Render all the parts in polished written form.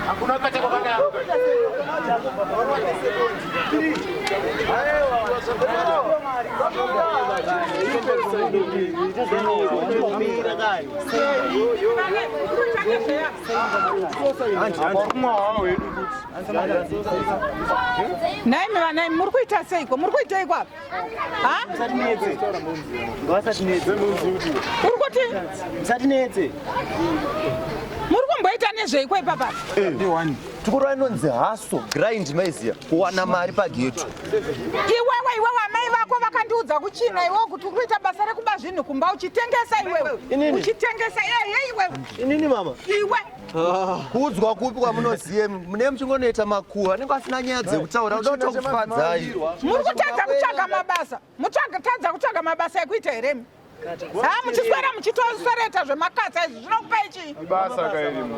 Hakuna kata kwa kaka. Naime vana muri kuita seiko? Muri kuita iko apa? Ha? Musatinetse. Ngasatinetse. Uri kuti? Musatinetse. Muri kumboita nezveiko ipapa? Tukura inonzi haso grind maiziya kuwana mari paghetto. Iwewe amai vako vakandiudza kuchina iwewe kuti uri kuita basa rekuba zvinhu kumba uchitengesa iwewe. Uchitengesa iwewe. Inini mama? Iwe. Kuudzwa kupi kwamunoziye mune muchingonoita makuhwa anenge asina nyaya dzekutaura unoda kutokufadzai. Muri kutadza kutsvaga mabasa. Mutadza kutsvaga mabasa ekuita here? Muchiswera muchitosoreta zvemakasa izvi zvinokupei chii? Basa kairimo.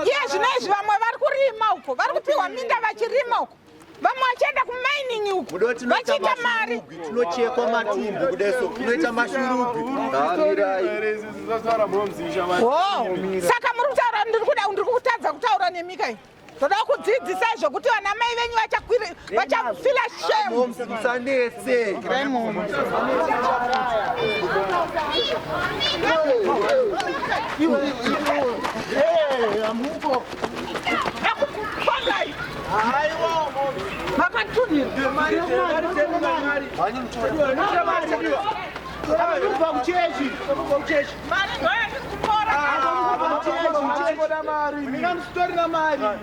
Iye zvinoizvi vamwe vari kurima uko, vari kupiwa minda vachirima uko. Vamwe vachienda kumining uko, vachiita mari. Tinochekwa matumbu kudeso, tunoita mashurupi. Saka muri kutaura ndiri kutadza kutaura nemika iyi. Toda kudzidzisa zvokuti vana mai venyu vachafila shame. Musanetse. Mari.